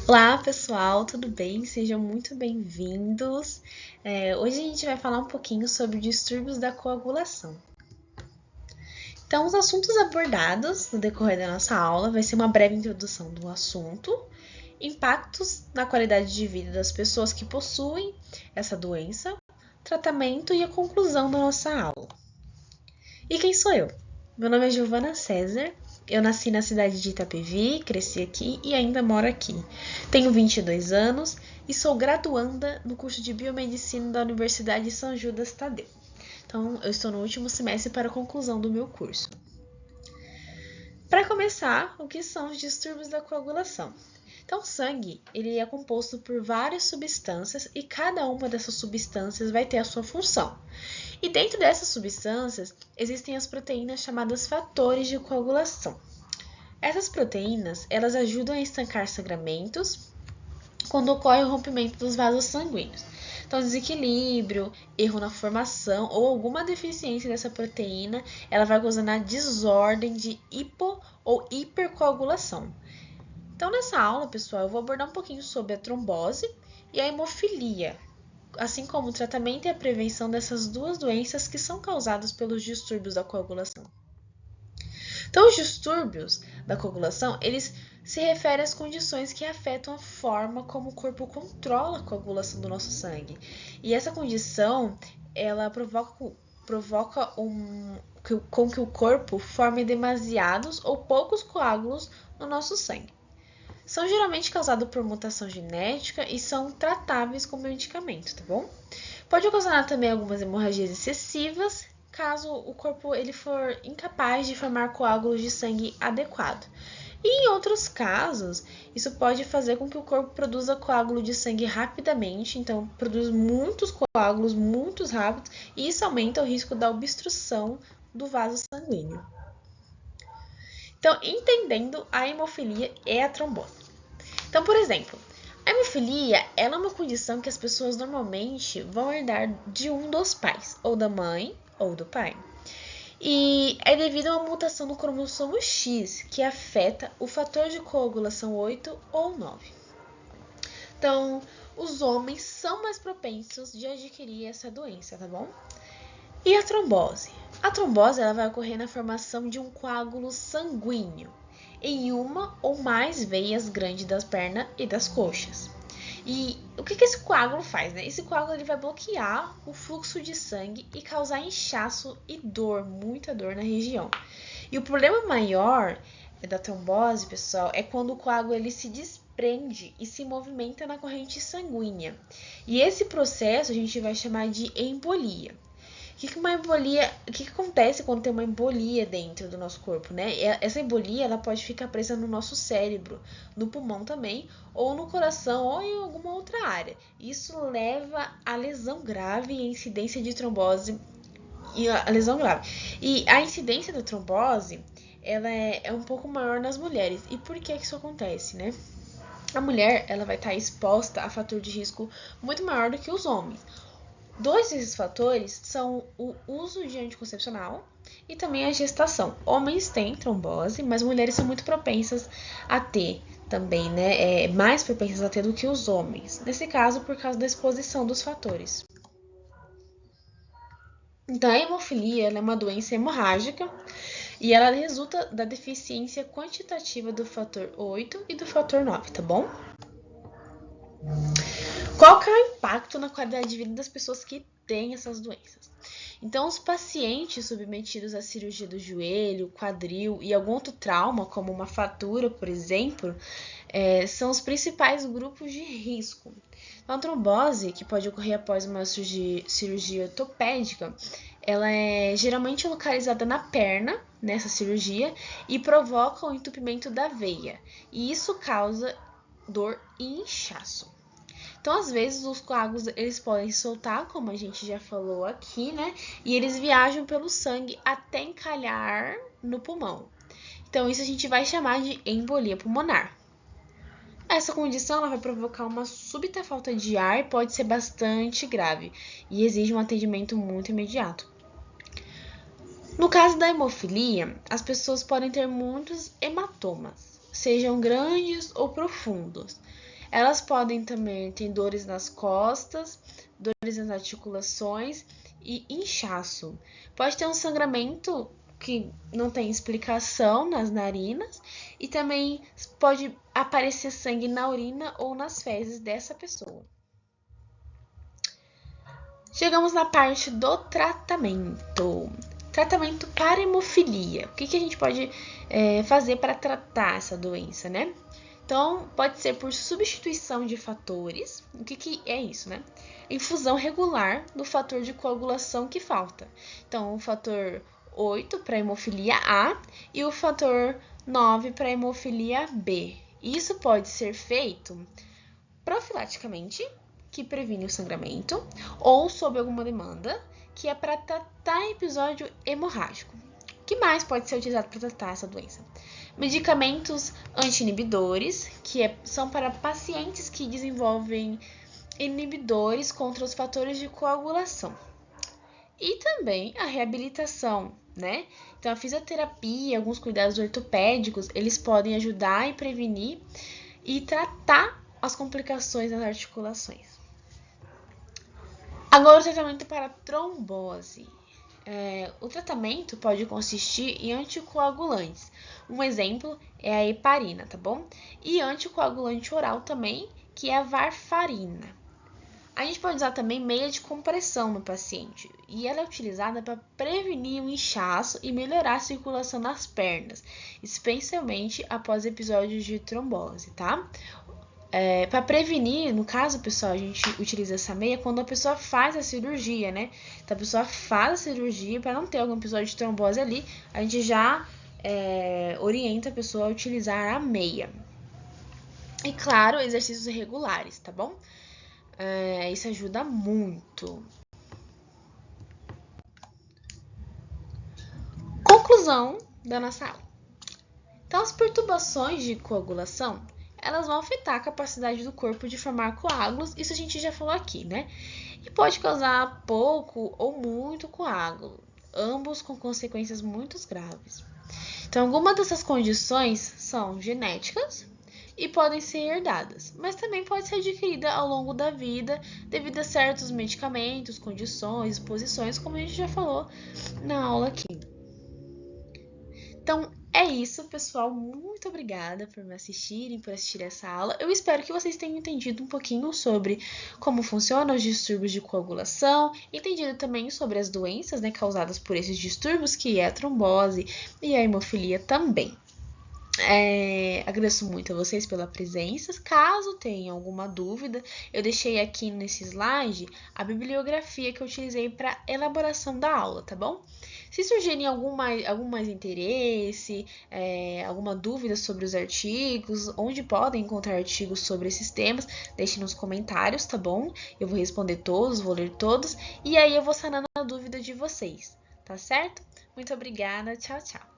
Olá pessoal, tudo bem? Sejam muito bem-vindos. Hoje a gente vai falar um pouquinho sobre distúrbios da coagulação. Então, os assuntos abordados no decorrer da nossa aula vai ser uma breve introdução do assunto, impactos na qualidade de vida das pessoas que possuem essa doença, tratamento e a conclusão da nossa aula. E quem sou eu? Meu nome é Giovana César. Eu nasci na cidade de Itapevi, cresci aqui e ainda moro aqui. Tenho 22 anos e sou graduanda no curso de Biomedicina da Universidade São Judas Tadeu. Então, eu estou no último semestre para a conclusão do meu curso. Para começar, o que são os distúrbios da coagulação? Então, o sangue ele é composto por várias substâncias e cada uma dessas substâncias vai ter a sua função. E dentro dessas substâncias, existem as proteínas chamadas fatores de coagulação. Essas proteínas, elas ajudam a estancar sangramentos quando ocorre o rompimento dos vasos sanguíneos. Então, desequilíbrio, erro na formação ou alguma deficiência dessa proteína, ela vai ocasionar desordem de hipo ou hipercoagulação. Então, nessa aula, pessoal, eu vou abordar um pouquinho sobre a trombose e a hemofilia, assim como o tratamento e a prevenção dessas duas doenças que são causadas pelos distúrbios da coagulação. Então, os distúrbios da coagulação, eles se referem às condições que afetam a forma como o corpo controla a coagulação do nosso sangue. E essa condição, ela provoca com que o corpo forme demasiados ou poucos coágulos no nosso sangue. São geralmente causados por mutação genética e são tratáveis com medicamento, tá bom? Pode ocasionar também algumas hemorragias excessivas, caso o corpo ele for incapaz de formar coágulos de sangue adequado. E em outros casos, isso pode fazer com que o corpo produza coágulo de sangue rapidamente, então produz muitos coágulos muito rápidos, e isso aumenta o risco da obstrução do vaso sanguíneo. Então, entendendo a hemofilia e a trombose. Então, por exemplo, a hemofilia ela é uma condição que as pessoas normalmente vão herdar de um dos pais, ou da mãe ou do pai. E é devido a uma mutação no cromossomo X, que afeta o fator de coagulação 8 ou 9. Então, os homens são mais propensos de adquirir essa doença, tá bom? E a trombose? A trombose ela vai ocorrer na formação de um coágulo sanguíneo em uma ou mais veias grandes das pernas e das coxas. E o que esse coágulo faz, né? Esse coágulo ele vai bloquear o fluxo de sangue e causar inchaço e dor, muita dor na região. E o problema maior da trombose, pessoal, é quando o coágulo ele se desprende e se movimenta na corrente sanguínea. E esse processo a gente vai chamar de embolia. O que acontece quando tem uma embolia dentro do nosso corpo, né? Essa embolia ela pode ficar presa no nosso cérebro, no pulmão também, ou no coração, ou em alguma outra área. Isso leva a lesão grave e a incidência de trombose e a lesão grave. E a incidência da trombose ela é um pouco maior nas mulheres. E por que isso acontece, né? A mulher ela vai estar exposta a fator de risco muito maior do que os homens. Dois desses fatores são o uso de anticoncepcional e também a gestação. Homens têm trombose, mas mulheres são muito propensas a ter também, né? Mais propensas a ter do que os homens. Nesse caso, por causa da exposição dos fatores. Então, a hemofilia ela é uma doença hemorrágica e ela resulta da deficiência quantitativa do fator 8 e do fator 9, tá bom? Qual que é o impacto na qualidade de vida das pessoas que têm essas doenças? Então, os pacientes submetidos à cirurgia do joelho, quadril e algum outro trauma, como uma fratura, por exemplo, são os principais grupos de risco. Então, a trombose, que pode ocorrer após uma cirurgia ortopédica, ela é geralmente localizada na perna, nessa cirurgia, e provoca o entupimento da veia. E isso causa dor e inchaço. Então, às vezes, os coágulos, eles podem soltar, como a gente já falou aqui, né? E eles viajam pelo sangue até encalhar no pulmão. Então, isso a gente vai chamar de embolia pulmonar. Essa condição ela vai provocar uma súbita falta de ar e pode ser bastante grave e exige um atendimento muito imediato. No caso da hemofilia, as pessoas podem ter muitos hematomas, sejam grandes ou profundos. Elas podem também ter dores nas costas, dores nas articulações e inchaço. Pode ter um sangramento que não tem explicação nas narinas e também pode aparecer sangue na urina ou nas fezes dessa pessoa. Chegamos na parte do tratamento. Tratamento para hemofilia. O que a gente pode fazer para tratar essa doença, né? Então, pode ser por substituição de fatores. O que é isso, né? Infusão regular do fator de coagulação que falta. Então, o fator 8 para hemofilia A e o fator 9 para hemofilia B. Isso pode ser feito profilaticamente, que previne o sangramento, ou sob alguma demanda, que é para tratar episódio hemorrágico. O que mais pode ser utilizado para tratar essa doença? Medicamentos anti-inibidores, que são para pacientes que desenvolvem inibidores contra os fatores de coagulação. E também a reabilitação, né? Então, a fisioterapia, alguns cuidados ortopédicos, eles podem ajudar e prevenir e tratar as complicações nas articulações. Agora, o tratamento para trombose. O tratamento pode consistir em anticoagulantes. Um exemplo é a heparina, tá bom? E anticoagulante oral também, que é a varfarina. A gente pode usar também meia de compressão no paciente. E ela é utilizada para prevenir o inchaço e melhorar a circulação nas pernas, especialmente após episódios de trombose, tá? Para prevenir, no caso, pessoal, a gente utiliza essa meia quando a pessoa faz a cirurgia, né? Então, a pessoa faz a cirurgia, para não ter algum episódio de trombose ali, a gente já orienta a pessoa a utilizar a meia. E, claro, exercícios regulares, tá bom? Isso ajuda muito. Conclusão da nossa aula. Então, as perturbações de coagulação, elas vão afetar a capacidade do corpo de formar coágulos, isso a gente já falou aqui, né? E pode causar pouco ou muito coágulo, ambos com consequências muito graves. Então, algumas dessas condições são genéticas e podem ser herdadas, mas também pode ser adquirida ao longo da vida devido a certos medicamentos, condições, exposições, como a gente já falou na aula aqui. Então, é isso, pessoal. Muito obrigada por me assistirem, por assistir essa aula. Eu espero que vocês tenham entendido um pouquinho sobre como funcionam os distúrbios de coagulação, entendido também sobre as doenças, né, causadas por esses distúrbios, que é a trombose e a hemofilia também. Agradeço muito a vocês pela presença. Caso tenham alguma dúvida, eu deixei aqui nesse slide a bibliografia que eu utilizei para elaboração da aula, tá bom? Se surgirem algum mais interesse, alguma dúvida sobre os artigos, onde podem encontrar artigos sobre esses temas, deixe nos comentários, tá bom? Eu vou responder todos, vou ler todos, e aí eu vou sanando a dúvida de vocês, tá certo? Muito obrigada, tchau, tchau!